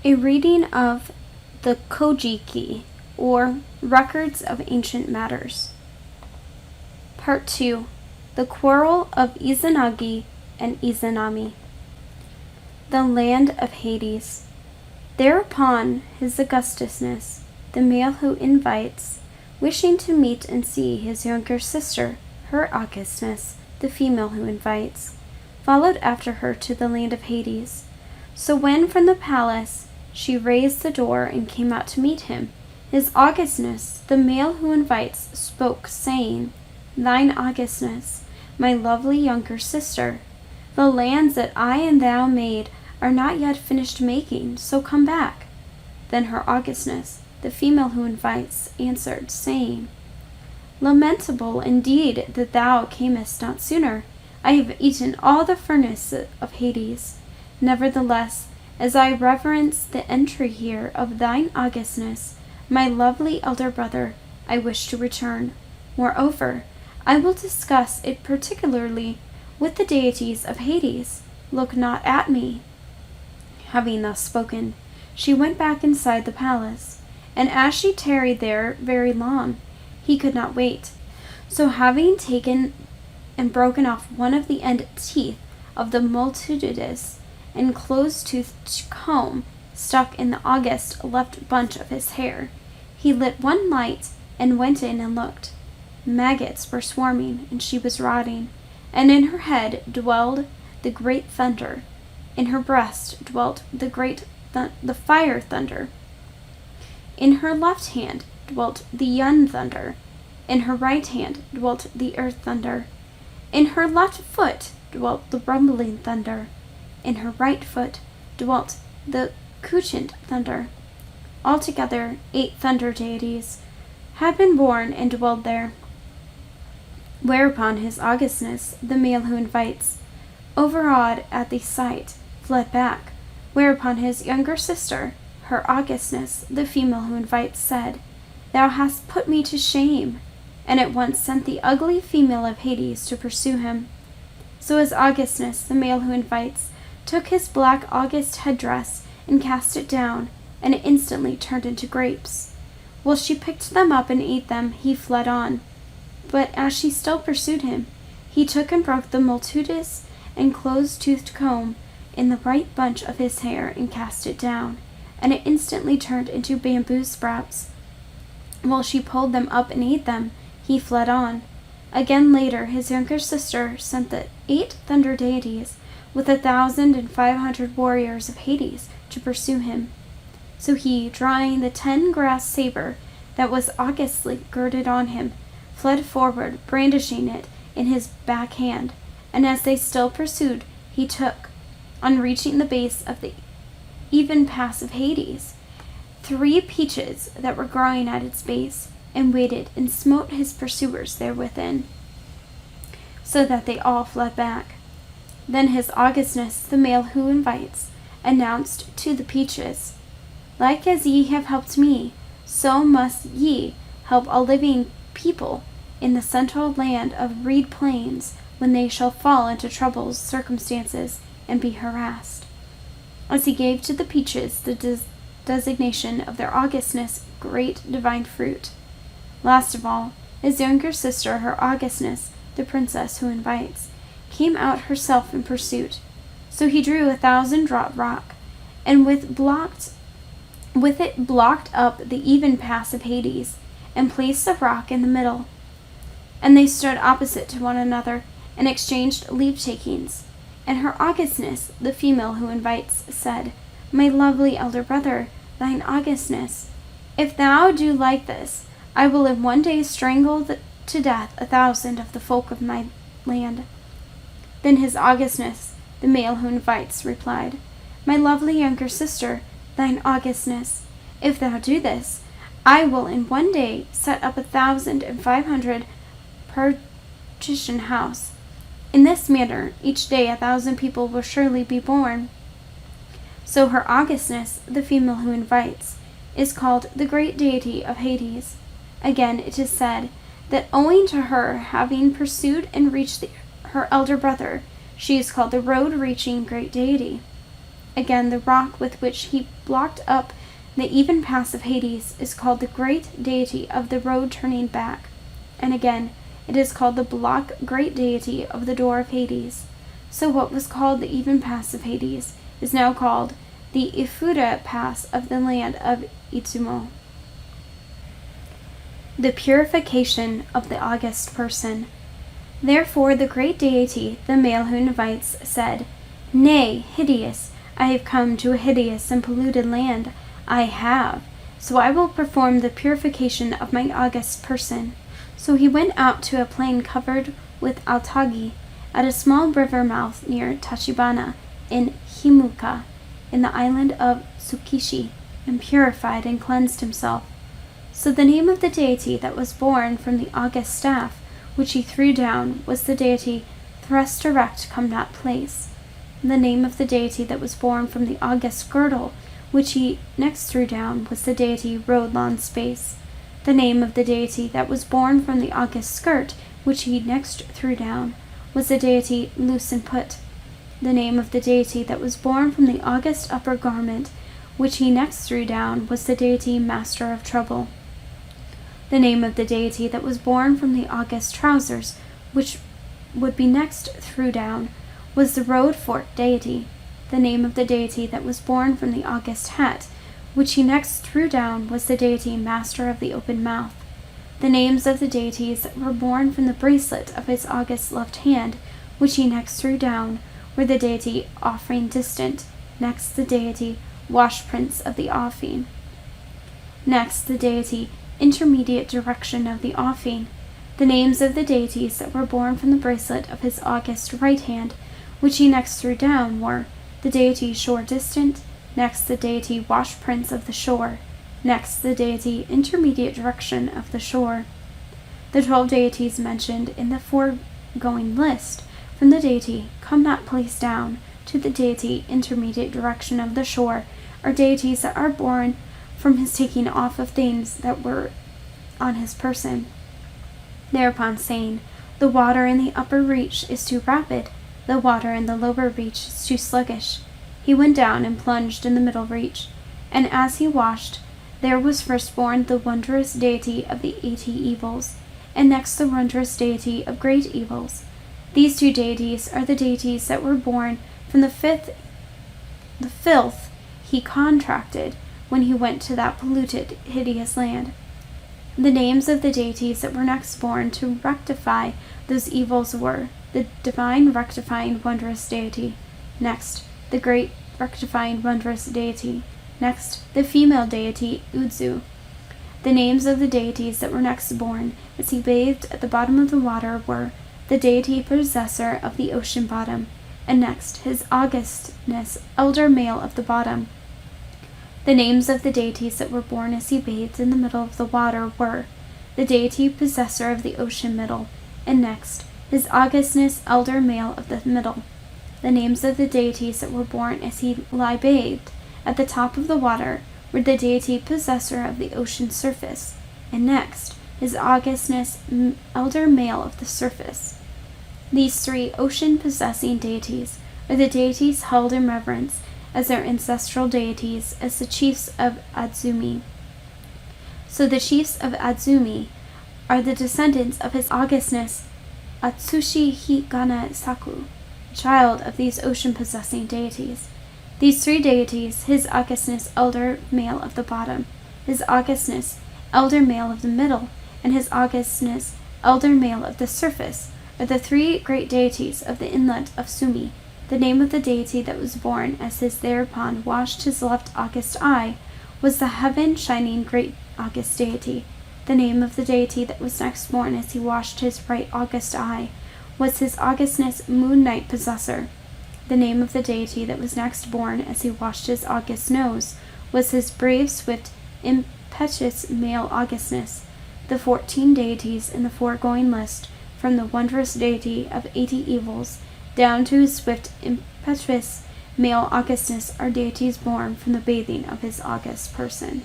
A reading of the Kojiki, or Records of Ancient Matters. Part 2. The Quarrel of Izanagi and Izanami. The Land of Hades. Thereupon his Augustusness, the male who invites, wishing to meet and see his younger sister, her Augustness, the female who invites, followed after her to the land of Hades. So when from the palace she raised the door and came out to meet him, his Augustness, the male who invites, spoke, saying, Thine Augustness, my lovely younger sister, the lands that I and thou made are not yet finished making, so come back. Then her Augustness, the female who invites, answered, saying, Lamentable indeed that thou camest not sooner. I have eaten all the furnace of Hades. Nevertheless, as I reverence the entry here of thine Augustness, my lovely elder brother, I wish to return. Moreover, I will discuss it particularly with the deities of Hades. Look not at me. Having thus spoken, she went back inside the palace, and as she tarried there very long, he could not wait. So having taken and broken off one of the end teeth of the multitudinous and close-toothed comb stuck in the august left bunch of his hair, he lit one light and went in and looked. Maggots were swarming, and she was rotting, and in her head dwelled the great thunder. In her breast dwelt the fire thunder. In her left hand dwelt the yun thunder. In her right hand dwelt the earth thunder. In her left foot dwelt the rumbling thunder. In her right foot dwelt the couchant thunder. Altogether 8 thunder deities had been born and dwelled there. Whereupon his Augustness, the male who invites, overawed at the sight, fled back. Whereupon his younger sister, her Augustness, the female who invites, said, Thou hast put me to shame, and at once sent the ugly female of Hades to pursue him. So his Augustness, the male who invites, took his black august headdress and cast it down, and it instantly turned into grapes. While she picked them up and ate them, he fled on. But as she still pursued him, he took and broke the multitudinous and close-toothed comb in the right bunch of his hair and cast it down, and it instantly turned into bamboo sprouts. While she pulled them up and ate them, he fled on. Again later, his younger sister sent the 8 thunder deities with 1,500 warriors of Hades to pursue him. So he, drawing the 10-grass saber that was augustly girded on him, fled forward, brandishing it in his back hand, and as they still pursued, he took, on reaching the base of the even pass of Hades, 3 peaches that were growing at its base, and waited and smote his pursuers there within, so that they all fled back. Then his Augustness, the male who invites, announced to the peaches, Like as ye have helped me, so must ye help all living people in the central land of reed plains when they shall fall into troubles, circumstances, and be harassed. As he gave to the peaches the designation of their Augustness, great divine fruit. Last of all, his younger sister, her Augustness, the princess who invites, came out herself in pursuit. So he drew 1,000-drop rock, and with it blocked up the even pass of Hades, and placed the rock in the middle. And they stood opposite to one another, and exchanged leave-takings. And her Augustness, the female who invites, said, My lovely elder brother, thine Augustness, if thou do like this, I will in one day strangle to death 1,000 of the folk of my land. Then his Augustness, the male who invites, replied, My lovely younger sister, thine Augustness, if thou do this, I will in one day set up 1,500 partition house. In this manner, each day 1,000 people will surely be born. So her Augustness, the female who invites, is called the great deity of Hades. Again, it is said that owing to her having pursued and reached her elder brother, she is called the road-reaching great deity. Again, the rock with which he blocked up the even pass of Hades is called the great deity of the road turning back. And again, it is called the great deity of the door of Hades. So what was called the even pass of Hades is now called the Ifuda pass of the land of Itsumo. The purification of the august person. Therefore the great deity, the male who invites, said, "Nay, hideous, I have come to a hideous and polluted land. I have. So I will perform the purification of my august person." So he went out to a plain covered with altagi at a small river mouth near Tachibana in Himuka, in the island of Tsukishi, and purified and cleansed himself. So the name of the deity that was born from the august staff, which he threw down, was the deity Thrust Direct Come Not Place. The name of the deity that was born from the august girdle, which he next threw down, was the deity Road Lawn Space. The name of the deity that was born from the august skirt, which he next threw down, was the deity Loose and Put. The name of the deity that was born from the august upper garment, which he next threw down, was the deity Master of Trouble. The name of the deity that was born from the august trousers, which would be next threw down, was the Road Fort deity. The name of the deity that was born from the august hat, which he next threw down, was the deity Master of the Open Mouth. The names of the deities that were born from the bracelet of his august left hand, which he next threw down, were the deity Offering Distant, next the deity Wash Prince of the Offing, next the deity Intermediate Direction of the Offing. The names of the deities that were born from the bracelet of his august right hand, which he next threw down, were the deity Shore Distant, next the deity Wash Prince of the Shore, next the deity Intermediate Direction of the Shore. The 12 deities mentioned in the foregoing list, from the deity Come Not Place Down to the deity Intermediate Direction of the Shore, are deities that are born from his taking off of things that were on his person. Thereupon saying, "The water in the upper reach is too rapid, the water in the lower reach is too sluggish," he went down and plunged in the middle reach. And as he washed, there was first born the wondrous deity of the 80 evils, and next the wondrous deity of great evils. These two deities are the deities that were born from the filth he contracted when he went to that polluted, hideous land. The names of the deities that were next born to rectify those evils were the divine rectifying wondrous deity, next the great rectifying wondrous deity, next the female deity Udzu. The names of the deities that were next born as he bathed at the bottom of the water were the deity possessor of the ocean bottom, and next his augustness, elder male of the bottom. The names of the deities that were born as he bathed in the middle of the water were the deity possessor of the ocean middle, and next his augustness, elder male of the middle. The names of the deities that were born as he lay bathed at the top of the water were the deity possessor of the ocean surface, and next his augustness, elder male of the surface. These 3 ocean-possessing deities are the deities held in reverence as their ancestral deities as the chiefs of Adzumi. So the chiefs of Adzumi are the descendants of his augustness Atsushi Higana Saku, child of these ocean-possessing deities. These 3 deities, his augustness elder male of the bottom, his augustness elder male of the middle, and his augustness elder male of the surface, are the 3 great deities of the inlet of Sumi. The name of the deity that was born as his thereupon washed his left august eye was the heaven-shining great august deity. The name of the deity that was next born as he washed his right august eye was his augustness moon night possessor. The name of the deity that was next born as he washed his august nose was his brave, swift, impetuous male augustness. The 14 deities in the foregoing list, from the wondrous deity of 80 evils down to his swift, impetuous male augustness, are deities born from the bathing of his august person.